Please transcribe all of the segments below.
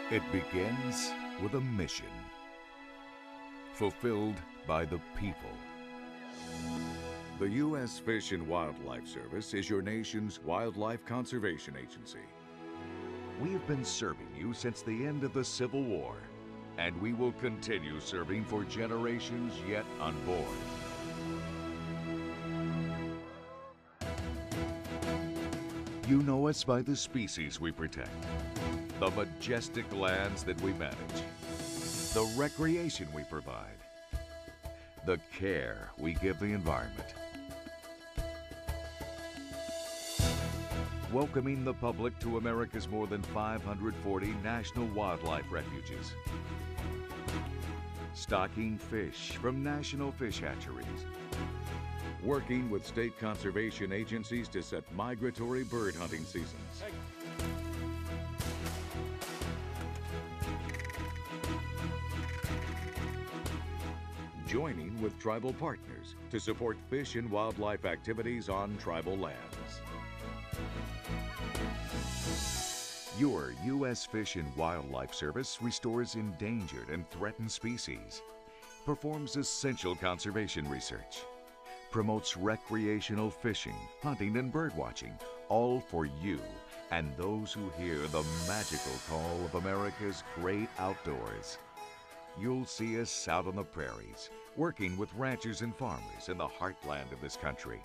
It begins with a mission, fulfilled by the people. The U.S. Fish and Wildlife Service is your nation's wildlife conservation agency. We have been serving you since the end of the Civil War, and we will continue serving for generations yet unborn. You know us by the species we protect, the majestic lands that we manage, the recreation we provide, the care we give the environment. Welcoming the public to America's more than 540 national wildlife refuges. Stocking fish from national fish hatcheries. Working with state conservation agencies to set migratory bird hunting seasons. Joining with tribal partners to support fish and wildlife activities on tribal lands. Your U.S. Fish and Wildlife Service restores endangered and threatened species, performs essential conservation research, promotes recreational fishing, hunting, and birdwatching, all for you and those who hear the magical call of America's great outdoors. You'll see us out on the prairies, working with ranchers and farmers in the heartland of this country.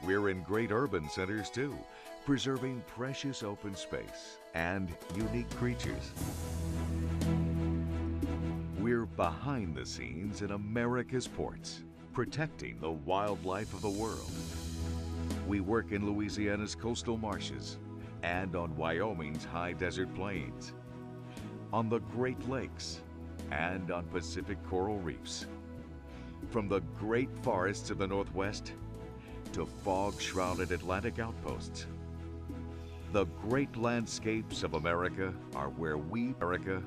We're in great urban centers too, preserving precious open space and unique creatures. We're behind the scenes in America's ports, protecting the wildlife of the world. We work in Louisiana's coastal marshes and on Wyoming's high desert plains, on the Great Lakes, and on Pacific coral reefs. From the great forests of the Northwest to fog-shrouded Atlantic outposts, the great landscapes of America are where we, America,